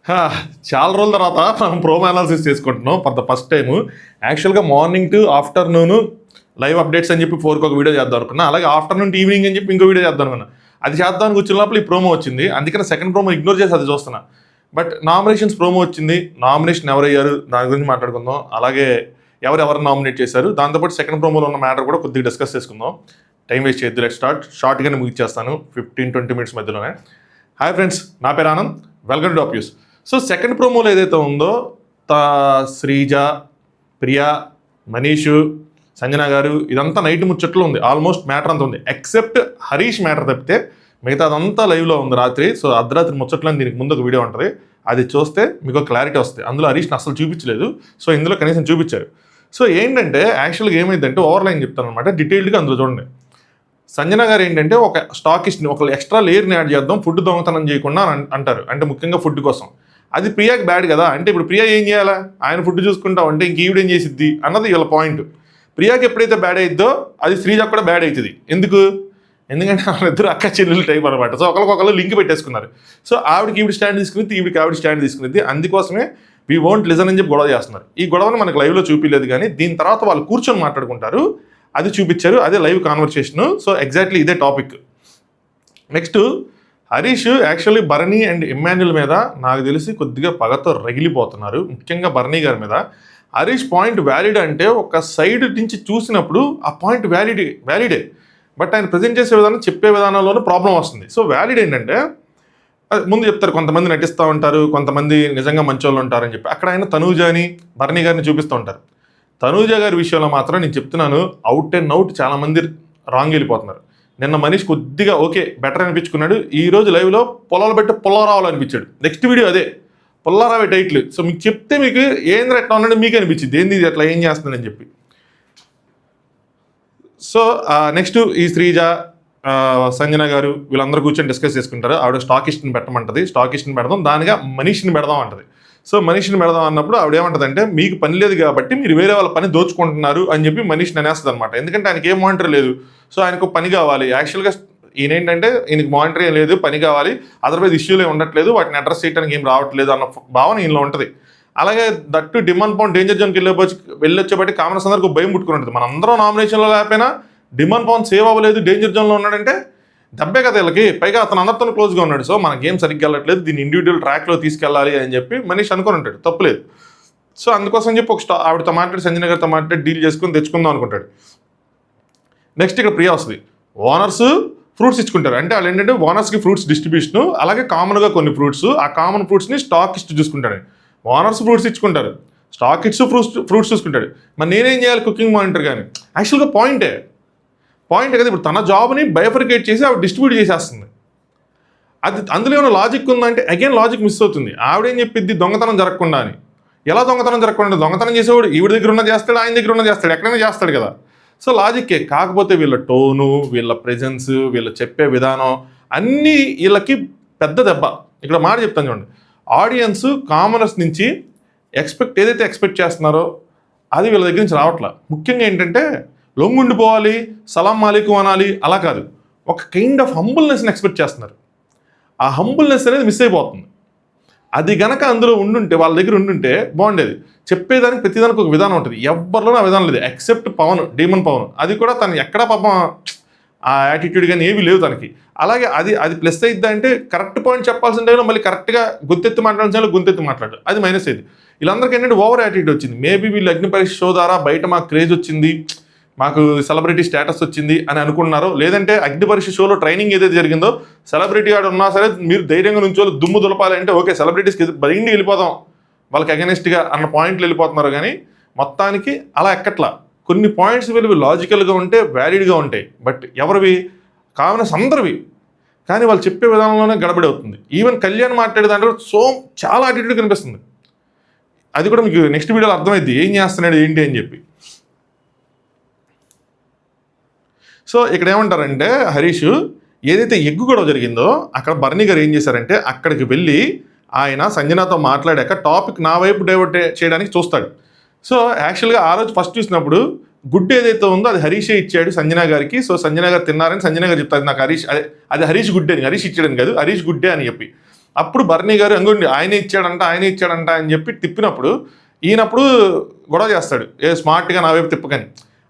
హా, చాలా రోజుల తర్వాత మనం ప్రోమో అనాలిసిస్ చేసుకుంటున్నాం ఫర్ ద ఫస్ట్ టైం. యాక్చువల్గా morning to afternoon live updates అని చెప్పి 4కి ఒక వీడియో చేద్దాం అనుకున్నా, అలాగే ఆఫ్టర్నూన్ ఈవినింగ్ అని చెప్పి ఇంకో వీడియో చేద్దాం అనుకున్నా. అది చేద్దామని కూర్చున్న లోపల ఈ ప్రోమో వచ్చింది, అందుకని సెకండ్ ప్రోమో ఇగ్నోర్ చేసి అది చూస్తున్నా. బట్ నామినేషన్స్ ప్రోమో వచ్చింది, నామినేషన్ ఎవరయ్యారు దాని గురించి మాట్లాడుకుందాం, అలాగే ఎవరెవరు నామినేట్ చేశారు, దాంతోపాటు సెకండ్ ప్రోమోలో ఉన్న మ్యాటర్ కూడా కొద్దిగా డిస్కస్ చేసుకుందాం. టైం వేస్ట్ చేయొద్దు, లెట్ స్టార్ట్. షార్ట్గానే ముగిచ్చేస్తాను 15-20 మినిట్స్ మధ్యలోనే. హాయ్ ఫ్రెండ్స్, నా పేరు Anand, welcome to top news. So second ప్రోమోలో ఏదైతే ఉందో శ్రీజ, ప్రియా, మనీషు, సంజన గారు, ఇదంతా నైట్ ముచ్చట్లో ఉంది. ఆల్మోస్ట్ మ్యాటర్ అంతా ఉంది ఎక్సెప్ట్ హరీష్ మ్యాటర్ తప్పితే మిగతా అదంతా లైవ్లో ఉంది రాత్రి. సో అర్ధరాత్రి ముచ్చట్లో దీనికి ముందు ఒక వీడియో ఉంటుంది, అది చూస్తే మీకు క్లారిటీ వస్తుంది. అందులో హరీష్ని అసలు చూపించలేదు, సో ఇందులో కనీసం చూపించారు. సో ఏంటంటే యాక్చువల్గా ఏమైందంటే ఓవర్లైన్ చెప్తాను అనమాట, డీటెయిల్డ్గా అందులో చూడండి. సంజన గారు ఏంటంటే ఒక స్టాకిస్ట్ని ఒక ఎక్స్ట్రా లేయర్ని యాడ్ చేద్దాం ఫుడ్ దొంగతనం చేయకుండా అంటారు, అంటే ముఖ్యంగా ఫుడ్ కోసం. అది ప్రియాకి బ్యాడ్ కదా, అంటే ఇప్పుడు ప్రియా ఏం చేయాలా, ఆయన ఫుడ్ చూసుకుంటాం అంటే ఇంక ఈవిడేం చేసిద్ది అన్నది వీళ్ళ పాయింట్. ప్రియాకి ఎప్పుడైతే బ్యాడ్ అయిద్దో అది శ్రీజాకి కూడా బ్యాడ్ అవుతుంది. ఎందుకంటే వాళ్ళిద్దరు అక్క చెల్లెలు టైప్ అనమాట. సో ఒకరికొకరు లింక్ పెట్టేసుకున్నారు. సో ఆవిడకి ఈవిడ స్టాండ్ తీసుకునేది, ఈవిడికి ఆవిడ స్టాండ్ తీసుకునేది, అందుకోసమే వీ వోంట్ లిజన్ అని చెప్పి గొడవ చేస్తున్నారు. ఈ గొడవను మనకు లైవ్లో చూపించలేదు, కానీ దీని తర్వాత వాళ్ళు కూర్చొని మాట్లాడుకుంటారు, అది చూపించారు, అదే లైవ్ కాన్వర్సేషను. సో ఎగ్జాక్ట్లీ ఇదే topic. Next Harish actually Bharani and Emmanuel మీద నాకు తెలిసి కొద్దిగా పగతో రగిలిపోతున్నారు, ముఖ్యంగా భరణి గారి మీద. హరీష్ పాయింట్ వ్యాలిడ్ అంటే ఒక సైడ్ నుంచి చూసినప్పుడు ఆ పాయింట్ వ్యాలిడే, బట్ ఆయన ప్రజెంట్ చేసే విధానం, చెప్పే విధానంలోనూ ప్రాబ్లం వస్తుంది. సో వ్యాలిడ్ ఏంటంటే ముందు చెప్తారు, కొంతమంది నటిస్తూ ఉంటారు, కొంతమంది నిజంగా మంచోళ్ళు ఉంటారని చెప్పి. అక్కడ ఆయన తనూజని, భరణి గారిని చూపిస్తూ ఉంటారు. తనూజ గారి విషయంలో మాత్రం నేను చెప్తున్నాను, అవుట్ అండ్ అవుట్ చాలామంది రాంగ్ వెళ్ళిపోతున్నారు. నిన్న మనీష్ కొద్దిగా ఓకే బెటర్ అనిపించుకున్నాడు, ఈ రోజు లైవ్లో పొలాలు పెట్టి పుల్లారావులు అనిపించాడు. నెక్స్ట్ వీడియో అదే పుల్లారావే టైటిల్. సో మీకు చెప్తే మీకు ఏంద్ర ఎట్లా ఉన్నాడు మీకు అనిపించింది, ఏంది ఇది అట్లా ఏం చేస్తుందని చెప్పి. సో నెక్స్ట్ ఈ శ్రీజ, సంజన గారు వీళ్ళందరూ కూర్చొని డిస్కస్ చేసుకుంటారు. ఆవిడ స్టాకిస్ట్ని పెట్టమంటుంది, స్టాకిస్ట్ని పెడదాం, దానిగా మనీష్ని పెడదాం అంటది. సో మనీష్ని పెడదాం అన్నప్పుడు ఆవిడ ఏమంటదంటే మీకు పని లేదు కాబట్టి మీరు వేరే వాళ్ళ పని దోచుకుంటున్నారు అని చెప్పి మనీష్ని అనేస్తుంది అనమాట. ఎందుకంటే ఆయనకి ఏం మానిటర్ లేదు, సో ఆయనకు పని కావాలి. యాక్చువల్గా ఈయన ఏంటంటే ఈయనకి మానిటర్ ఏం లేదు, పని కావాలి, అదర్వైజ్ ఇష్యూలే ఉండట్లేదు, వాటిని అడ్రస్ చేయడానికి ఏం రావట్లేదు అన్న భావన ఈయనలో ఉంటుంది. అలాగే దట్టు డిమాండ్ పవన్ డేంజర్ జోన్కి వెళ్ళొచ్చేబట్టి కామనర్స్ అందరికీ భయం పుట్టుకుని ఉంటుంది. మనందరం నామినేషన్లో లేకపోయినా డిమాండ్ పవన్ సేవ్ అవ్వలేదు, డేంజర్ జోన్లో ఉన్నాడంటే దెబ్బే కదా వీళ్ళకి. పైగా అతను అందరితో క్లోజ్గా ఉన్నాడు, సో మన గేమ్ సరిగ్గా వెళ్ళట్లేదు, దీన్ని ఇండివిజువల్ ట్రాక్లో తీసుకెళ్ళాలి అని చెప్పి మనీష్ అనుకుని ఉంటాడు, తప్పులేదు. సో అందుకోసం చెప్పి ఒక ఆవిడతో మాట్లాడి, సంజన గారితో మాట్లాడి డీల్ చేసుకుని తెచ్చుకుందాం అనుకుంటాడు. నెక్స్ట్ ఇక్కడ ప్రియా వస్తుంది. ఓనర్స్ ఫ్రూట్స్ ఇచ్చుకుంటారు, అంటే వాళ్ళు ఏంటంటే ఓనర్స్కి ఫ్రూట్స్ డిస్ట్రిబ్యూషన్, అలాగే కామన్గా కొన్ని ఫ్రూట్స్, ఆ కామన్ ఫ్రూట్స్ని స్టాకిస్ట్ చూసుకుంటాడు. ఓనర్స్ ఫ్రూట్స్ ఇచ్చుకుంటారు, స్టాకిస్ట్ ఫ్రూట్స్ చూసుకుంటాడు. మరి నేనేం చేయాలి కుకింగ్ మానిటర్ కానీ? యాక్చువల్గా పాయింట్ కదా, ఇప్పుడు తన జాబ్ని బైఫర్కేట్ చేసి ఆవిడ డిస్ట్రిబ్యూట్ చేసేస్తుంది. అది అందులో ఏమైనా లాజిక్ ఉందంటే అగైన్ లాజిక్ మిస్ అవుతుంది. ఆవిడేం చెప్పిద్ది దొంగతనం జరగకుండా అని. ఎలా దొంగతనం జరగకుండా? దొంగతనం చేసేవాడు ఈవిడ దగ్గర ఉన్న చేస్తాడు, ఆయన దగ్గర ఉన్న చేస్తాడు, ఎక్కడైనా చేస్తాడు కదా. సో లాజిక్కే. కాకపోతే వీళ్ళ టోను, వీళ్ళ ప్రెజెన్స్, వీళ్ళు చెప్పే విధానం అన్నీ వీళ్ళకి పెద్ద దెబ్బ. ఇక్కడ మాట చెప్తాను చూడండి, ఆడియన్స్ కామనర్స్ నుంచి ఏదైతే ఎక్స్పెక్ట్ చేస్తున్నారో అది వీళ్ళ దగ్గర నుంచి రావట్లా. ముఖ్యంగా ఏంటంటే లొంగుండిపోవాలి, సలాం మాలికు అనాలి, అలా కాదు, ఒక కైండ్ ఆఫ్ హంబుల్నెస్ని ఎక్స్పెక్ట్ చేస్తున్నారు. ఆ హంబుల్నెస్ అనేది మిస్ అయిపోతుంది. అది గనక అందులో ఉండుంటే, వాళ్ళ దగ్గర ఉండుంటే బాగుండేది. చెప్పేదానికి ప్రతిదానికి ఒక విధానం ఉంటుంది, ఎవరిలోనూ ఆ విధానం లేదు ఎక్సెప్ట్ పవన్, డీమన్ పవన్. అది కూడా తను ఎక్కడా పాపం ఆ యాటిట్యూడ్ కానీ ఏమీ లేవు తనకి. అలాగే అది ప్లస్ అయిద్దా అంటే కరెక్ట్ పాయింట్ చెప్పాల్సిన టైంలో మళ్ళీ కరెక్ట్గా గుంతెత్తి మాట్లాడాల్సిన గుంతెత్తి మాట్లాడు, అది మైనస్ అయింది. వీళ్ళందరికీ ఏంటంటే ఓవర్ యాటిట్యూడ్ వచ్చింది. మేబీ వీళ్ళు అగ్ని పరీక్ష షో ద్వారా బయట మాకు క్రేజ్ వచ్చింది, మాకు సెలబ్రిటీ స్టేటస్ వచ్చింది అని అనుకున్నారు. లేదంటే అగ్ని పరీక్ష షోలో ట్రైనింగ్ ఏదైతే జరిగిందో సెలబ్రిటీ ఆడ ఉన్నా సరే మీరు ధైర్యంగా నుంచో దుమ్ము దులపాలంటే ఓకే సెలబ్రిటీస్కి బయటికి వెళ్ళిపోదాం వాళ్ళకి అగెనిస్ట్గా అన్న పాయింట్లు వెళ్ళిపోతున్నారు. కానీ మొత్తానికి అలా ఎక్కట్లా. కొన్ని పాయింట్స్ వీళ్ళు లాజికల్గా ఉంటే వ్యాలిడ్గా ఉంటాయి, బట్ ఎవరివి కామనర్స్ అందరివి, కానీ వాళ్ళు చెప్పే విధానంలోనే గడబడి అవుతుంది. ఈవెన్ కళ్యాణ్ మాట్లాడే దాంట్లో చాలా యాటిట్యూడ్ కనిపిస్తుంది. అది కూడా మీకు నెక్స్ట్ వీడియోలో అర్థమైంది ఏం చేస్తున్నాడు ఏంటి అని చెప్పి. సో ఇక్కడ ఏమంటారంటే హరీష్ ఏదైతే ఎగ్గు గొడవ జరిగిందో అక్కడ భరణి గారు ఏం చేశారంటే అక్కడికి వెళ్ళి ఆయన సంజనతో మాట్లాడాక టాపిక్ నా వైపు డైవర్ట్ చేయడానికి చూస్తాడు. సో యాక్చువల్గా ఆ రోజు ఫస్ట్ చూసినప్పుడు గుడ్ ఏదైతే ఉందో అది హరీషే ఇచ్చాడు సంజన గారికి. సో సంజన గారు తిన్నారని సంజన గారు చెప్తారు నాకు హరీష్ అది హరీష్ గుడ్డే అని, హరీష్ ఇచ్చాడని కాదు, హరీష్ గుడ్డే అని చెప్పి. అప్పుడు బర్నీ గారు అంగోండి ఆయనే ఇచ్చాడంట అని చెప్పి తిప్పినప్పుడు ఈయనప్పుడు గొడవ చేస్తాడు, స్మార్ట్గా నా వైపు తిప్పకని.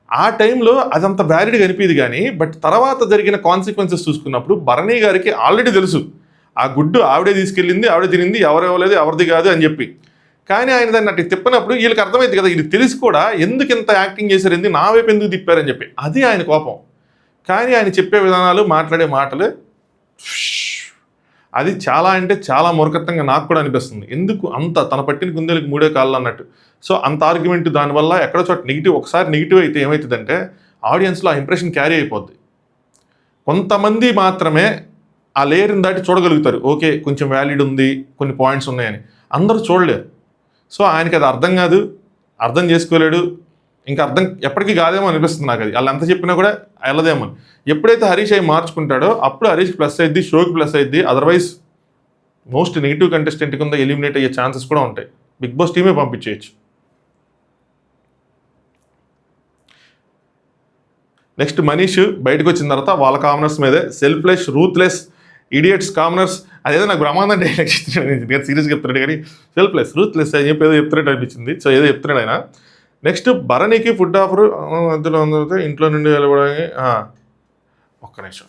ఆ టైంలో అదంత వ్యాలిడ్గా అనిపించదు కానీ, బట్ తర్వాత జరిగిన కాన్సిక్వెన్సెస్ చూసుకున్నప్పుడు బర్నీ గారికి ఆల్రెడీ తెలుసు ఆ గుడ్డు ఆవిడే తీసుకెళ్ళింది, ఆవిడే తినింది, ఎవరెవలేదు ఎవరిది కాదు అని చెప్పి. కానీ ఆయన దాన్ని అట్లా తిప్పినప్పుడు వీళ్ళకి అర్థమైంది కదా, ఇది తెలిసి కూడా ఎందుకు ఇంత యాక్టింగ్ చేశారు, ఎందుకు నా వైపు ఎందుకు తిప్పారని చెప్పి. అది ఆయన కోపం. కానీ ఆయన చెప్పే విధానాలు, మాట్లాడే మాటలు, అది చాలా అంటే చాలా మూర్ఖత్వంగా నాకు కూడా అనిపిస్తుంది. ఎందుకు అంత తన పట్టిన కుందేలకు 3 కాళ్ళు అన్నట్టు. సో అంత ఆర్గ్యుమెంట్ దానివల్ల ఎక్కడో చోట నెగిటివ్, ఒకసారి నెగిటివ్ అయితే ఏమవుతుందంటే ఆడియన్స్లో ఆ ఇంప్రెషన్ క్యారీ అయిపోద్ది. కొంతమంది మాత్రమే ఆ లేయర్ని దాటి చూడగలుగుతారు, ఓకే కొంచెం వ్యాలిడ్ ఉంది, కొన్ని పాయింట్స్ ఉన్నాయని. అందరూ చూడలేరు. సో ఆయనకి అది అర్థం కాదు, అర్థం చేసుకోలేడు, ఇంకా అర్థం ఎప్పటికీ కాదేమో అనిపిస్తుంది నాకు. అది వాళ్ళు ఎంత చెప్పినా కూడా వెళ్ళదేమో. ఎప్పుడైతే హరీష్ అవి మార్చుకుంటాడో అప్పుడు హరీష్కి ప్లస్ అయ్యిద్ది, షోకి ప్లస్ అయ్యిద్ది. అదర్వైజ్ మోస్ట్ నెగిటివ్ కంటెస్టెంట్ కింద ఎలిమినేట్ అయ్యే ఛాన్సెస్ కూడా ఉంటాయి. బిగ్ బాస్ టీమే పంపించేయచ్చు. నెక్స్ట్ మనీష్ బయటకు వచ్చిన తర్వాత వాళ్ళ కామనర్స్ మీదే సెల్ఫ్లెస్, రూత్లెస్, ఇడియట్స్, కామనర్స్, అదేదో నాకు బ్రహ్మాండం డైలాగ్ నేను సీరియస్గా చెప్తున్నాడు కానీ సెల్ఫ్లెస్, రూత్లెస్ అని చెప్పి ఏదో చెప్తున్నట్టు అనిపించింది. సో ఏదో చెప్తున్నాడు ఆయన. నెక్స్ట్ భరణికి ఫుడ్ ఆఫర్ మధ్యలో ఇంట్లో నుండి వెళ్ళడానికి ఒక్క నిమిషం.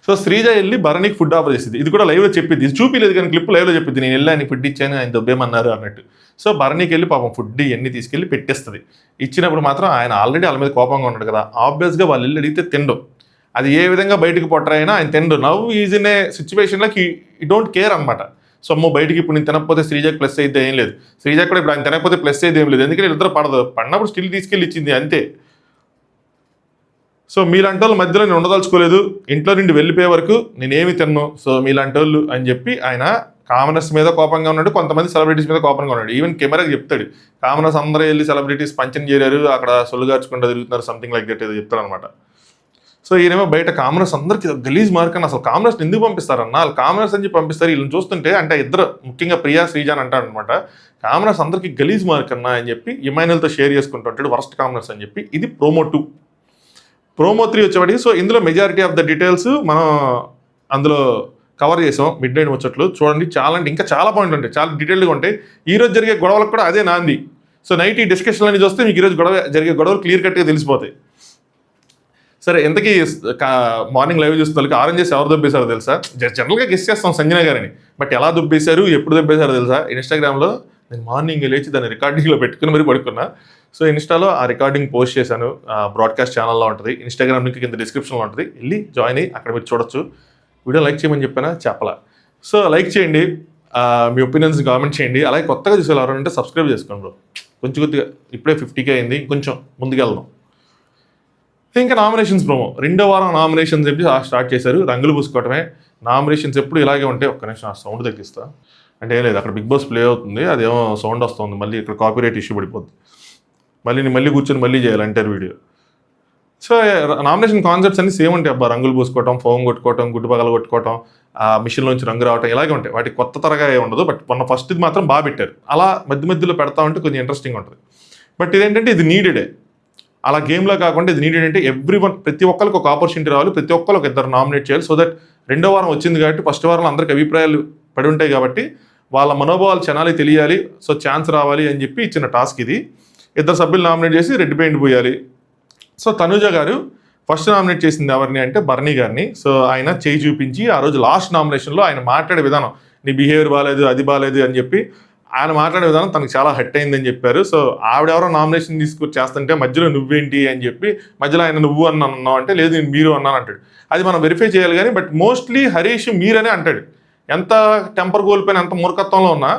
సో శ్రీజ వెళ్ళి భరణికి ఫుడ్ ఆఫర్ చేసింది. ఇది కూడా లైవ్లో చెప్పింది, ఇది చూపించలేదు కానీ క్లిప్ లైవ్లో చెప్పింది, నేను వెళ్ళి ఆయన ఫుడ్ ఇచ్చాను, ఆయన దొబ్బేమన్నారు అన్నట్టు. సో భరణికి వెళ్ళి పాపం ఫుడ్ ఇవన్నీ తీసుకెళ్ళి పెట్టేస్తుంది. ఇచ్చినప్పుడు మాత్రం ఆయన ఆల్రెడీ వాళ్ళ మీద కోపంగా ఉన్నాడు కదా, ఆబ్వియస్గా వాళ్ళు వెళ్ళి అడిగితే తిండు. అది ఏ విధంగా బయటకు పొట్టరైనా ఆయన తిండు. నవ్వు ఈజ్ ఇన్ ఏ సిచ్యువేషన్లోకి ఈ డోంట్ కేర్ అనమాట. సో అమ్మో బయటికి ఇప్పుడు నేను తినకపోతే శ్రీజకి ప్లస్ అయితే ఏం లేదు, శ్రీజకి కూడా ఇప్పుడు ఆయన తినకపోతే ప్లస్ అయితే ఏం లేదు, ఎందుకంటే ఇద్దరు పడదు, పడినప్పుడు స్టిల్ తీసుకెళ్ళి ఇచ్చింది అంతే. సో మీలాంటి వాళ్ళు మధ్యలో నేను ఉండదలుచుకోలేదు, ఇంట్లో నుండి వెళ్ళిపోయే వరకు నేనేమి తిన్నాను, సో మీలాంటి వాళ్ళు అని చెప్పి ఆయన కామనర్స్ మీద కోపంగా ఉన్నాడు, కొంతమంది సెలబ్రిటీస్ మీద కోపంగా ఉన్నాడు. ఈవెన్ కెమెరాకి చెప్తాడు, కామనర్స్ అందరూ వెళ్ళి సెలబ్రిటీస్ పంచం చేరారు, అక్కడ సొల్లుగార్చుకుంటూ తిరుగుతున్నారు, సంథింగ్ లైక్ దట్ ఏదో చెప్తారు అనమాట. సో ఈయనేమో బయట కామనర్స్ అందరికి గలీజ్ మార్క్ అని, అసలు కామనర్స్ ఎందుకు పంపిస్తారన్న, వాళ్ళు కామనర్స్ అని చెప్పి పంపిస్తారు, వీళ్ళని చూస్తుంటే అంటే ఇద్దరు ముఖ్యంగా ప్రియా శ్రీజ అని అంటాడు అనమాట, కామనర్స్ అందరికి గలీజ్ మార్క్ అన్న అని చెప్పి ఇమాన్యుయల్తో షేర్ చేసుకుంటూ ఉంటాడు వర్స్ట్ కామనర్స్ అని చెప్పి. ఇది ప్రోమో 2. ప్రోమో 3 వచ్చేవాడికి సో ఇందులో మెజారిటీ ఆఫ్ ద డీటెయిల్స్ మనం అందులో కవర్ చేసాం. మిడ్ నైట్ ముచ్చట్లు చూడండి, చాలా అంటే ఇంకా చాలా పాయింట్లు ఉంటాయి, చాలా డీటెయిల్గా ఉంటాయి. ఈరోజు జరిగే గొడవలకు కూడా అదే నాంది. సో నైట్ ఈ డిస్కషన్ అనేది చూస్తే మీకు ఈరోజు జరిగే గొడవలు క్లియర్ కట్గా తెలిసిపోతాయి. సరే ఎంతకీ మార్నింగ్ లైవ్ చూస్తున్న వాళ్ళకి ఆరెంజెస్ ఎవరు దొబ్బేశారో తెలుసా? జనరల్గా గెస్ట్ చేస్తాం సంజన గారిని, బట్ ఎలా దొబ్బేశారు, ఎప్పుడు దొబ్బేశారో తెలుసా? ఇన్స్టాగ్రామ్లో నేను మార్నింగ్ లేచి దాన్ని రికార్డింగ్లో పెట్టుకుని మరి పడుకున్నా. సో ఇన్స్టాలో ఆ రికార్డింగ్ పోస్ట్ చేశాను, బ్రాడ్కాస్ట్ ఛానల్లో ఉంటుంది, ఇన్స్టాగ్రామ్ లింక్ కింద డిస్క్రిప్షన్లో ఉంటుంది, వెళ్ళి జాయిన్ అయ్యి అక్కడ మీరు చూడొచ్చు. వీడియో లైక్ చేయమని చెప్పానా చెప్పలా. సో లైక్ చేయండి, మీ ఒపీనియన్స్ కామెంట్ చేయండి, అలాగే కొత్తగా చూసే ఎవరంటే సబ్స్క్రైబ్ చేసుకోండి బ్రో. కొంచెం కొద్దిగా ఇప్పుడే 50K అయింది, కొంచెం ముందుకెళ్దాం. ఇంకా నామినేషన్స్ ప్రోమో 2వ వారం నామినేషన్స్ చెప్పి స్టార్ట్ చేశారు, రంగులు పూసుకోవటమే. నామినేషన్స్ ఎప్పుడు ఇలాగే ఉంటాయి. ఒక్క నిమిషం ఆ సౌండ్ తగ్గిస్తా, అంటే ఏం లేదు అక్కడ బిగ్ బాస్ ప్లే అవుతుంది, అదేమో సౌండ్ వస్తుంది, మళ్ళీ ఇక్కడ కాపీరైట్ ఇష్యూ పడిపోద్ది, మళ్ళీ నేను మళ్ళీ కూర్చొని మళ్ళీ చేయాలి entire video. So nomination concepts అన్ని సేమ్ ఉంటాయి అబ్బా, రంగులు పూసుకోవటం, ఫోమ్ కొట్టుకోవటం, గుడ్డు పగలు కొట్టుకోవటం, ఆ మిషన్లోంచి రంగు రావటం, ఇలాగే ఉంటాయి. వాటికి కొత్త తరగా ఏ ఉండదు, బట్ మొన్న ఫస్ట్ ఇది మాత్రం బాగా పెట్టారు. అలా మధ్య మధ్యలో పెడతా ఉంటే కొంచెం ఇంట్రెస్టింగ్ ఉంటుంది. బట్ ఇదేంటంటే ఇది నీడెడే, అలా గేమ్లో కాకుండా ఇది నీడెడ్ అంటే ప్రతి ఒక్కరికి ఒక ఆపర్చునిటీ రావాలి, ప్రతి ఒక్కరు ఒక ఇద్దరు నామినేట్ చేయాలి. సో దట్ 2వ వారం వచ్చింది కాబట్టి ఫస్ట్ వారంలో అందరికి అభిప్రాయాలు పడి ఉంటాయి కాబట్టి వాళ్ళ మనోభావాలు క్షణాలు తెలియాలి, సో ఛాన్స్ రావాలి అని చెప్పి ఇచ్చిన టాస్క్ ఇది. 2 సభ్యులు నామినేట్ చేసి రెడ్ పెయింట్ పోయాలి. సో తనుజ గారు ఫస్ట్ నామినేట్ చేసింది ఎవరిని అంటే బర్నీ గారిని. సో ఆయన చేయి చూపించి ఆ రోజు లాస్ట్ నామినేషన్లో ఆయన మాట్లాడే విధానం, నీ బిహేవియర్ బాగాలేదు, అది బాగాలేదు అని చెప్పి ఆయన మాట్లాడే విధానం తనకు చాలా హట్ అయిందని చెప్పారు. సో ఆవిడెవరో నామినేషన్ చేస్తుంటే మధ్యలో నువ్వేంటి అని చెప్పి, మధ్యలో ఆయన నువ్వు అన్నావు అంటే లేదు నేను మీరు అన్నాను అంటాడు. అది మనం వెరిఫై చేయాలి కానీ, బట్ మోస్ట్లీ హరీష్ మీరనే అంటాడు. ఎంత టెంపర్ కోల్పోయిన ఎంత మూర్ఖత్వంలో ఉన్నా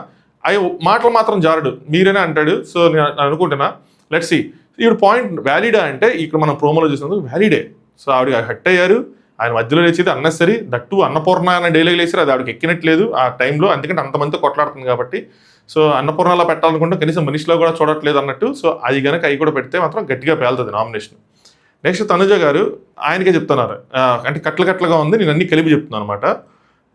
అవి మాటలు మాత్రం జారడు, మీరనే అంటాడు. సో నేను అనుకుంటున్నా, లెట్స్ సీ ఇప్పుడు పాయింట్ వ్యాలిడా అంటే ఇక్కడ మనం ప్రోమోలో చూసినందుకు వ్యాలిడే. సో ఆవిడ హట్ అయ్యారు, ఆయన మధ్యలో లేచేది అన్నెసరీ, దట్టు అన్నపూర్ణ అనే డైలాగ్ లేచారు, అది ఆవిడకి ఎక్కినట్లేదు ఆ టైంలో, ఎందుకంటే అంతమందితో కొట్లాడుతుంది కాబట్టి. సో అన్నపూర్ణలా పెట్టాలనుకుంటే కనీసం మనిషిలో కూడా చూడట్లేదు అన్నట్టు. సో అది కనుక అవి కూడా పెడితే మాత్రం గట్టిగా పేలుతుంది నామినేషన్. నెక్స్ట్ తనుజ గారు ఆయనకే చెప్తున్నారు, అంటే కట్లగా ఉంది, నేను అన్ని కలిపి చెప్తున్నాను అనమాట,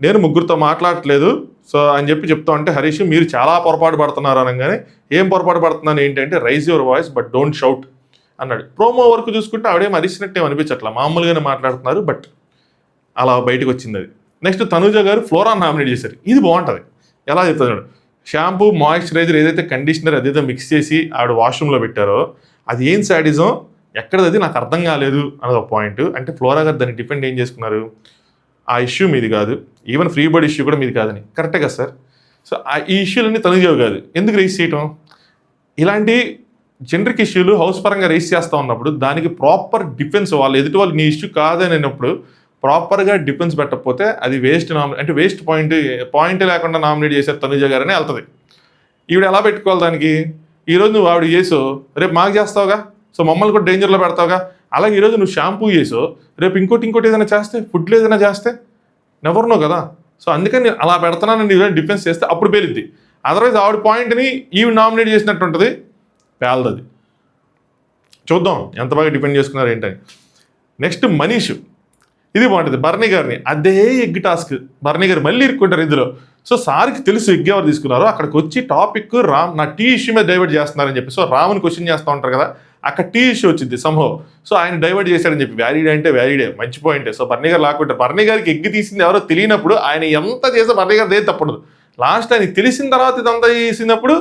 నేను ముగ్గురితో మాట్లాడట్లేదు సో అని చెప్పి చెప్తా ఉంటే హరీష్ మీరు చాలా పొరపాటు పడుతున్నారు అనగానే, ఏం పొరపాటు పడుతున్నాను ఏంటంటే rise your voice but don't shout అన్నాడు. ప్రోమో వరకు చూసుకుంటే ఆవిడేం అరిచినట్టు ఏం అనిపించట్లా, మామూలుగానే మాట్లాడుతున్నారు, బట్ అలా బయటకు వచ్చింది అది. నెక్స్ట్ తనుజ గారు ఫ్లోరా నామినేట్ చేశారు. ఇది బాగుంటుంది. ఎలా చెప్తాడు, షాంపూ మాయిశ్చరైజర్ ఏదైతే కండిషనర్ అదేదో మిక్స్ చేసి ఆవిడ వాష్రూమ్లో పెట్టారో అది ఏం శాడిజం, ఎక్కడది నాకు అర్థం కాలేదు అన్నది ఒక పాయింట్. అంటే ఫ్లోరా గారు దాన్ని డిపెండ్ ఏం చేసుకున్నారు, ఆ ఇష్యూ మీది కాదు, ఈవెన్ ఫ్రీ బర్డ్ ఇష్యూ కూడా మీది కాదని. కరెక్టే కదా సార్? సో ఈ ఇష్యూలన్నీ తనుజవి కాదు, ఎందుకు రేస్ చేయటం? ఇలాంటి జనరిక్ ఇష్యూలు హౌస్ పరంగా రేస్ చేస్తూ ఉన్నప్పుడు దానికి ప్రాపర్ డిఫెన్స్, వాళ్ళు ఎదుటి వాళ్ళు నీ ఇష్యూ కాదని అన్నప్పుడు ప్రాపర్గా డిఫెన్స్ పెట్టకపోతే అది వేస్ట్ అంటే వేస్ట్ పాయింట్ లేకుండా నామినేట్ చేశారు తనుజ గారని వెళ్తుంది. ఈవిడ ఎలా పెట్టుకోవాలి దానికి? ఈరోజు నువ్వు ఆవిడ చేసో రేపు మాకు చేస్తావుగా, సో మమ్మల్ని కూడా డేంజర్లో పెడతావుగా. అలాగే ఈరోజు నువ్వు షాంపూ చేసో రేపు ఇంకోటి ఏదైనా చేస్తే, ఫుడ్లో ఏదైనా చేస్తే నెవర్నో కదా. సో అందుకని అలా పెడతానని డిఫెన్స్ చేస్తే అప్పుడు పేలిద్ది. అదర్వైజ్ ఆవిడ పాయింట్ని ఈవిడ నామినేట్ చేసినట్టు ఉంటుంది, పేలదది. చూద్దాం ఎంత బాగా డిపెండ్ చేసుకున్నారు ఏంటని. నెక్స్ట్ మనీష్, ఇది బాగుంటుంది. బర్నీ గారిని అదే ఎగ్ టాస్క్, బర్నీ గారు మళ్ళీ ఇరుక్కుంటారు ఇందులో. సో సార్కి తెలుసు ఎగ్ ఎవరు తీసుకున్నారో, అక్కడికి వచ్చి టాపిక్ రామ్ నా టీ ఇష్యూ మీద డైవర్ట్ చేస్తున్నారని చెప్పి. సో రామ్ని క్వశ్చన్ చేస్తూ ఉంటారు కదా, అక్కడ టీ ఇష్యూ వచ్చింది సంభవ్. సో ఆయన డైవర్ట్ చేశాడని చెప్పి, వ్యాలిడ్ అంటే వ్యాలిడే, మంచి పాయింటే. సో బర్నీ గారు లాక్కుంటారు. బర్నీ గారికి ఎగ్ తీసింది ఎవరో తెలియనప్పుడు ఆయన ఎంత చేస్తే బర్నీ గారు దేని తప్పదు. లాస్ట్ ఆయన తెలిసిన తర్వాత ఇదంతా చేసినప్పుడు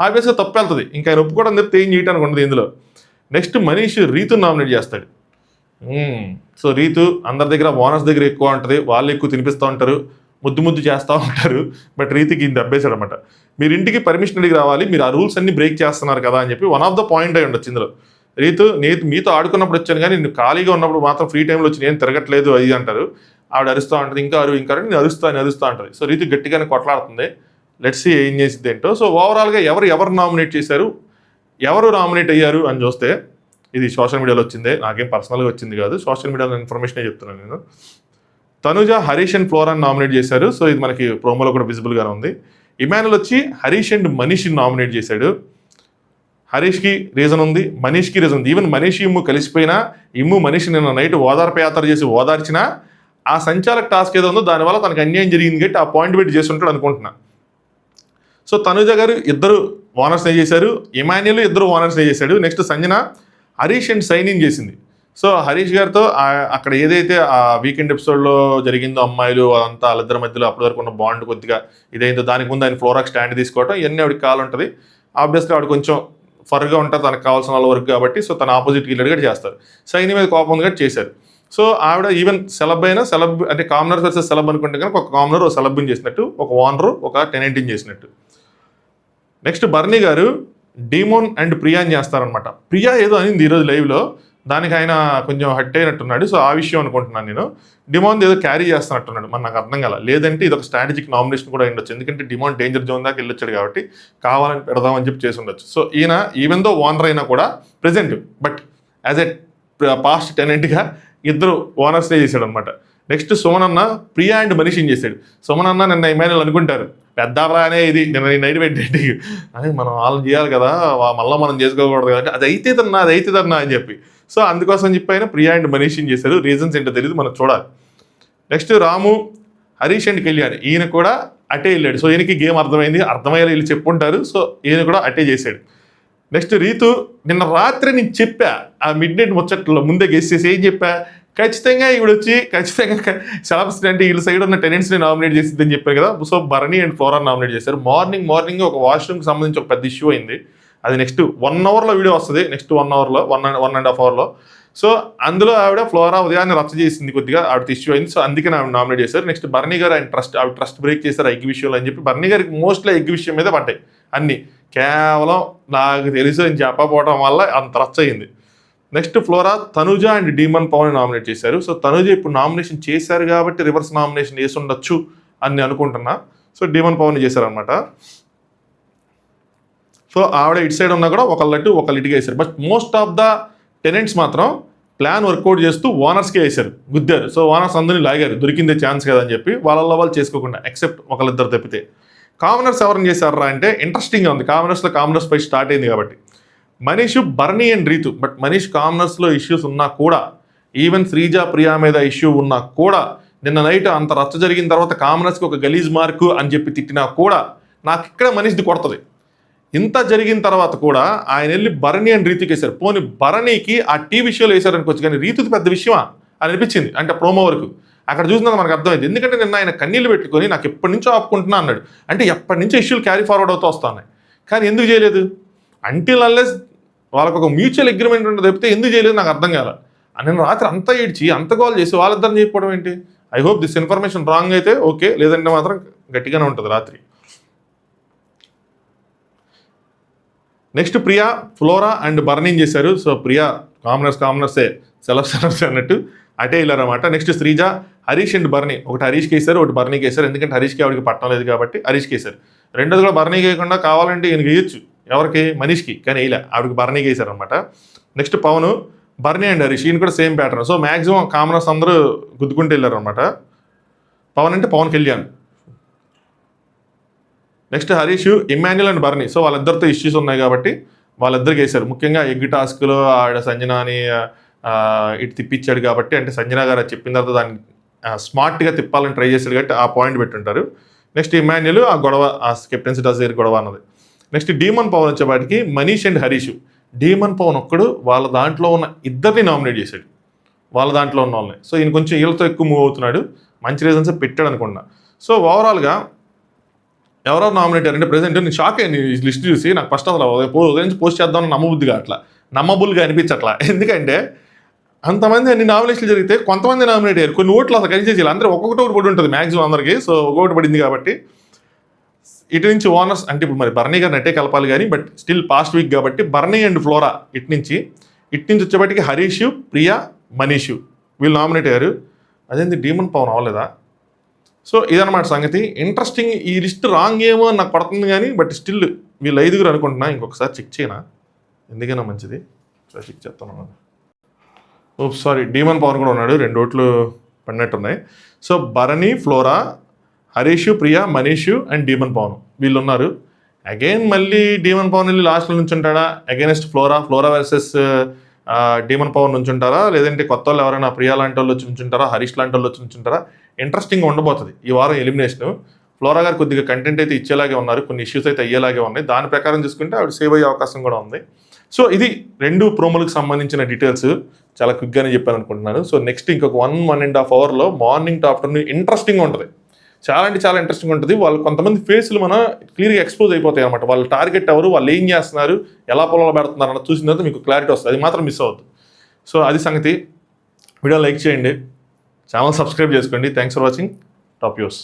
ఆబ్వియస్గా తప్పు వెళ్తుంది. ఇంకా ఆయన ఒప్పుకోవడం తప్పితే ఏం చేయడానికి ఉండదు ఇందులో. నెక్స్ట్ మనీష్ రీతుని నామినేట్ చేస్తాడు. సో రీతు అందరి దగ్గర ఓనర్స్ దగ్గర ఎక్కువ ఉంటుంది, వాళ్ళు ఎక్కువ తినిపిస్తూ ఉంటారు, ముద్దు చేస్తూ ఉంటారు. బట్ రీతికి ఇంత అబ్బేశాడు అనమాట. మీరు ఇంటికి పర్మిషన్ అడిగి రావాలి, మీరు ఆ రూల్స్ అన్ని బ్రేక్ చేస్తున్నారు కదా అని చెప్పి వన్ ఆఫ్ ద పాయింట్ అయి ఉండొచ్చు ఇందులో. రీతు మీతో ఆడుకున్నప్పుడు వచ్చాను కానీ నేను ఖాళీగా ఉన్నప్పుడు మాత్రం ఫ్రీ టైంలో వచ్చి నేను తిరగట్లేదు అది అంటారు. ఆవిడ అరుస్తూ ఉంటుంది, ఇంకా నేను అరుస్తూ ఉంటుంది. సో రీతు గట్టిగానే కొట్లాడుతుంది. లెట్స్ సీ ఏం చేసింది ఏంటో. సో ఓవరాల్గా ఎవరు నామినేట్ చేశారు, ఎవరు నామినేట్ అయ్యారు అని చూస్తే ఇది సోషల్ మీడియాలో వచ్చిందే, నాకేం పర్సనల్గా వచ్చింది కాదు, సోషల్ మీడియాలో ఇన్ఫర్మేషనే చెప్తున్నాను నేను. తనుజ హరీష్ అండ్ ఫ్లోరాని నామినేట్ చేశారు. సో ఇది మనకి ప్రోమోలో కూడా విజిబుల్గానే ఉంది. ఇమానుల్ వచ్చి హరీష్ అండ్ మనీష్ని నామినేట్ చేశాడు. హరీష్కి రీజన్ ఉంది, మనీష్కి రీజన్ ఉంది. ఈవెన్ మనీష్ ఇమ్ము కలిసిపోయినా, ఇమ్ము మనీష్ నిన్న నైట్ ఓదార్పు యాత్ర చేసి ఓదార్చినా ఆ సంచాలక టాస్క్ ఏదో ఉందో దానివల్ల తనకు అన్యాయం జరిగింది కాబట్టి ఆ పాయింట్ పెట్టి చేసి ఉంటాడు అనుకుంటున్నా. సో తనుజ గారు ఇద్దరు ఓనర్స్నే చేశారు, ఇమాన్యుల్ ఇద్దరు ఓనర్స్నే చేశాడు. Next Sanjana Harish and sign in చేసింది. సో హరీష్ గారితో అక్కడ ఏదైతే ఆ వీకెండ్ ఎపిసోడ్లో జరిగిందో అమ్మాయిలు అదంతా వాళ్ళిద్దరి మధ్యలో అప్పటి వరకు ఉన్న బాండ్ కొద్దిగా ఇదైందో, దానికి ముందు ఆయన ఫ్లోరాకి స్టాండ్ తీసుకోవడం ఇవన్నీ ఆవిడకి కావాలి ఉంటుంది. ఆబ్వియస్గా ఆవిడ కొంచెం ఫర్గా ఉంటుంది తనకు కావాల్సిన వాళ్ళ వరకు కాబట్టి. సో తన ఆపోజిట్ వెళ్ళాడు చేస్తారు. సైన్ మీద కోపం ఉంది కూడా చేశారు. సో ఆవిడ ఈవెన్ సెలబ్ అయినా సెలబ్ అంటే కామనర్ వర్సెస్ సెలబ్ అనుకుంటే కనుక ఒక కామనర్ ఒక సెలబ్ని చేసినట్టు, ఒక ఓనరు ఒక టెనెంట్ని చేసినట్టు. నెక్స్ట్ బర్నీ గారు డీమోన్ అండ్ ప్రియాని చేస్తారనమాట. ప్రియా ఏదో అనింది ఈరోజు లైవ్లో, దానికి ఆయన కొంచెం హట్ అయినట్టున్నాడు. సో ఆ విషయం అనుకుంటున్నాను నేను. డిమోన్ ఏదో క్యారీ చేస్తున్నట్టున్నాడు, మరి నాకు అర్థం కాల. లేదంటే ఇది ఒక స్ట్రాటజిక్ నామినేషన్ కూడా ఉండొచ్చు, ఎందుకంటే డిమోన్ డేంజర్ జోన్ దాకా వెళ్ళొచ్చాడు కాబట్టి కావాలని పెడదామని చెప్పి చేసి ఉండొచ్చు. సో ఈయన ఈవెన్ దో ఓనర్ అయినా కూడా present, but as a past టెనెంట్గా ఇద్దరు ఓనర్స్నే చేశాడు అనమాట. నెక్స్ట్ సుమనన్న ప్రియా అండ్ మనీషిని చేశాడు. సుమనన్న నిన్న ఇమానుల్ అనుకుంటారు పెద్దవానే ఇది నిన్న నైట్ పెట్టేటి అని, మనం వాళ్ళని చేయాలి కదా, మళ్ళీ మనం చేసుకోకూడదు కదా, అది అయితే తన్నా అని చెప్పి. సో అందుకోసం చెప్పి ఆయన ప్రియా అండ్ మనీషిని చేశారు. రీజన్స్ ఏంటో తెలియదు, మనం చూడాలి. Next Ramu Harish and Kalyan, ఈయన కూడా అటే వెళ్ళాడు. సో ఈయనకి గేమ్ అర్థమయ్యేలా వీళ్ళు చెప్పుంటారు. సో ఈయన కూడా అటే చేశాడు. నెక్స్ట్ రీతు, నిన్న రాత్రి నేను చెప్పా ఆ మిడ్ నైట్ ముచ్చట్లో ముందే గెస్ చేసి ఏం చెప్పా, ఖచ్చితంగా ఈవిడ వచ్చి ఖచ్చితంగా సెలబ్స్ అంటే వీళ్ళ సైడ్ ఉన్న టెనెంట్స్ని నామినేట్ చేసిద్దని చెప్పారు కదా. సో బర్నీ అండ్ ఫ్లోరా నామినేట్ చేశారు. మార్నింగ్ ఒక వాష్రూమ్కి సంబంధించి ఒక పెద్ద ఇష్యూ అయింది. అది నెక్స్ట్ 1 అవర్లో వీడియో వస్తుంది, నెక్స్ట్ 1 అవర్లో 1.5 అవర్లో. సో అందులో ఆవిడ ఫ్లోరా ఉదయాన్ని రచ్చ చేసింది కొద్దిగా, ఆవిడ ఇష్యూ అయింది. సో అందుకే ఆవిడ నామినేట్ చేశారు. నెక్స్ట్ బర్నీ గారు ఆయన ఆవిడ ట్రస్ట్ బ్రేక్ చేశారు ఎగ్ విషయంలో అని చెప్పి బర్నీ గారికి మోస్ట్లీ ఎగ్ విషయం మీద పడ్డాయి అన్నీ. కేవలం నాకు తెలుసు అని చెప్పకపోవడం వల్ల అంత రచ్చ అయింది. Next Flora Tanuja and demon Pavan nominate చేశారు. సో తనుజ ఇప్పుడు నామినేషన్ చేశారు కాబట్టి రివర్స్ నామినేషన్ చేసి ఉండొచ్చు అని అనుకుంటున్నా. సో డీమన్ పవన్ చేశారనమాట. సో ఆవిడ ఇటు సైడ్ ఉన్నా కూడా ఒకళ్ళిటిగా వేశారు. But most of the tenants మాత్రం ప్లాన్ వర్కౌట్ చేస్తూ ఓనర్స్కే వేశారు, గుద్దారు. సో ఓనర్స్ అందరినీ లాగారు, దొరికిందే ఛాన్స్ కదా అని చెప్పి వాళ్ళ వాళ్ళు చేసుకోకుండా, ఎక్సెప్ట్ ఒకళ్ళిద్దరు తప్పితే. కామనర్స్ ఎవరిని చేశారా అంటే ఇంట్రెస్టింగ్గా ఉంది. కామనర్స్ పై స్టార్ట్ అయింది కాబట్టి మనీష్, బర్నీ అండ్ రీతు. బట్ మనీష్ కామనర్స్లో ఇష్యూస్ ఉన్నా కూడా, ఈవెన్ శ్రీజ ప్రియా మీద ఇష్యూ ఉన్నా కూడా, నిన్న నైట్ అంత రచ్చ జరిగిన తర్వాత కామనర్స్కి ఒక గలీజ్ మార్కు అని చెప్పి తిట్టినా కూడా నాకు ఇక్కడ మనీష్ది కొడుతుంది. ఇంత జరిగిన తర్వాత కూడా ఆయన వెళ్ళి బర్నీ అండ్ రీతుకి వేశారు. పోనీ బర్నీకి ఆ టీవీ షోలో వేశారు అనుకోవచ్చు, కానీ రీతుది పెద్ద విషయమా అని అనిపించింది, అంటే ప్రోమో వరకు. అక్కడ చూసిన మనకు అర్థమైంది. ఎందుకంటే నిన్న ఆయన కన్నీళ్ళు పెట్టుకొని నాకు ఎప్పటి నుంచో ఆపుకుంటున్నా అన్నాడు. అంటే ఎప్పటి నుంచో ఇష్యూలు క్యారీ ఫార్వర్డ్ అవుతూ వస్తున్నాయి, కానీ ఎందుకు చేయలేదు? అంటిల్ అన్లెస్ వాళ్ళకు ఒక మ్యూచువల్ అగ్రిమెంట్ ఉంటుంది తప్పితే ఎందుకు చేయలేదు నాకు అర్థం కాల. నేను రాత్రి అంతా ఏడ్చి అంత కాల్ చేసి వాళ్ళిద్దరిని చెప్పడం ఏంటి? I hope this information wrong అయితే ఓకే, లేదంటే మాత్రం గట్టిగానే ఉంటుంది రాత్రి. నెక్స్ట్ ప్రియా, ఫ్లోరా అండ్ బర్నింగ్ చేశారు. సో ప్రియా కామనర్సే సెలబ్స్ అన్నట్టు అటే వెళ్ళారన్నమాట. Next Sreeja, Harish and Barni. ఒకటి హరీష్కి వేశారు, ఒకటి బర్నీకి వేశారు. ఎందుకంటే హరీష్కి ఆవిడకి పట్టడం లేదు కాబట్టి హరీష్కి వేశారు. రెండోది కూడా బర్నీకి వేయకుండా కావాలంటే ఈయనకి వేయచ్చు, ఎవరికి? మనీష్కి, కానీ వేయలే, ఆవిడకి బర్నీకి వేశారు అనమాట. నెక్స్ట్ పవన్, బర్నీ అండ్ హరీష్, ఈయన కూడా same pattern. So maximum commoners అందరూ గుద్దుకుంటూ వెళ్ళారు అనమాట. పవన్ అంటే Pavan Kalyan. Next Harish, Emmanuel and Bharani. So వాళ్ళిద్దరితో ఇష్యూస్ ఉన్నాయి కాబట్టి వాళ్ళిద్దరికి వేశారు. ముఖ్యంగా ఎగ్ టాస్క్లో ఆవిడ సంజనాని ఇటు తిప్పించాడు కాబట్టి, అంటే సంజన గారు చెప్పిన తర్వాత దాన్ని స్మార్ట్గా తిప్పాలని ట్రై చేశాడు కాబట్టి ఆ పాయింట్ పెట్టుంటారు. నెక్స్ట్ ఇమాన్యుల్ ఆ గొడవ, ఆ కెప్టెన్సీ టాస్ దగ్గర గొడవ అన్నది. నెక్స్ట్ డీమన్ పవన్ వచ్చేపాటికి మనీష్ అండ్ హరీష్. డీమన్ పవన్ ఒక్కడు వాళ్ళ దాంట్లో ఉన్న ఇద్దరిని నామినేట్ చేశాడు, వాళ్ళ దాంట్లో ఉన్న వాళ్ళని. సో ఈయన కొంచెం వీళ్ళతో ఎక్కువ మూవ్ అవుతున్నాడు, మంచి రీజన్స్ పెట్టాడు అనుకున్నా. సో ఓవరాల్గా ఎవరెవరు నామినేట్ అయ్యారంటే ప్రెసెంట్ నేను షాక్ అయ్యాను ఈ లిస్ట్ చూసి. నాకు ఫస్ట్ అసలు ఉదయం నుంచి పోస్ట్ చేద్దామని నమ్మబుద్ధిగా అట్లా నమ్మబుల్గా అనిపించట్లా. ఎందుకంటే అంతమంది అన్ని నామినేషన్లు జరిగితే కొంతమంది నామినేట్ అయ్యారు, కొన్ని ఓట్లు అసలు కలిసి చేయాలి. అందరూ ఒక్కొక్కటి పడి ఉంటుంది మ్యాక్సిమం అందరికీ. సో ఒక్కొక్కటి పడింది కాబట్టి ఇటు నుంచి ఓనర్స్ అంటే ఇప్పుడు మరి బర్నీ గారిని అట్టే కలపాలి కానీ, బట్ స్టిల్ పాస్ట్ వీక్ కాబట్టి బర్నీ అండ్ ఫ్లోరా ఇటు నుంచి వచ్చేపటికి హరీష్, ప్రియా, మనీష్ వీళ్ళు నామినేట్ అయ్యారు. అదేంటి డీమన్ పవన్ అవ్వలేదా? సో ఇదన్నమాట సంగతి. ఇంట్రెస్టింగ్. ఈ లిస్ట్ రాంగ్ ఏమో అని నాకు పడుతుంది కానీ, బట్ స్టిల్ వీళ్ళు 5 అనుకుంటున్నా. ఇంకొకసారి చెక్ చేయనా, ఎందుకైనా మంచిది. సో చెక్ చేస్తాను. ఓ సారీ, డీమన్ పవన్ కూడా ఉన్నాడు, 2 ఓట్లు పడినట్టున్నాయి. So Bharani, Flora, Harish, Priya, Manish and demon Pavan వీళ్ళు ఉన్నారు. అగైన్ మళ్ళీ డీమన్ పవన్ వెళ్ళి లాస్ట్లో నుంచి ఉంటాడా against Flora versus demon Pavan నుంచి ఉంటారా, లేదంటే కొత్త వాళ్ళు ఎవరైనా ప్రియా లాంటి వాళ్ళు వచ్చి నుంచుంటారా, హరీష్ లాంటి వాళ్ళు వచ్చి నుంచుంటారా? ఇంట్రెస్టింగ్గా ఉండబోతుంది ఈ వారం ఎలిమినేషన్. ఫ్లోరా గారు కొద్దిగా కంటెంట్ అయితే ఇచ్చేలాగే ఉన్నారు, కొన్ని ఇష్యూస్ అయితే అయ్యేలాగే ఉన్నాయి. దాని ప్రకారం చూసుకుంటే ఆవిడ సేవ్ అయ్యే అవకాశం కూడా ఉంది. సో ఇది 2 ప్రోమోలకు సంబంధించిన డీటెయిల్స్ చాలా క్విక్గానే చెప్పాను అనుకుంటున్నాను. సో నెక్స్ట్ ఇంకొక 1.5 అవర్లో మార్నింగ్ టు ఆఫ్టర్నూన్ ఇంట్రెస్టింగ్గా ఉంటుంది, చాలా అంటే చాలా ఇంట్రెస్టింగ్ ఉంటుంది. వాళ్ళు కొంతమంది ఫేస్లు మన క్లియర్గా ఎక్స్పోజ్ అయిపోతాయి అనమాట. వాళ్ళ టార్గెట్ ఎవరు, వాళ్ళు ఏం చేస్తున్నారు, ఎలా పొలంలో పెడుతున్నారు అన్న చూసిన తర్వాత మీకు క్లారిటీ వస్తుంది. అది మాత్రం మిస్ అవ్వద్దు. సో అది సంగతి. వీడియో లైక్ చేయండి, ఛానల్ సబ్స్క్రైబ్ చేసుకోండి. Thanks for watching. Top news.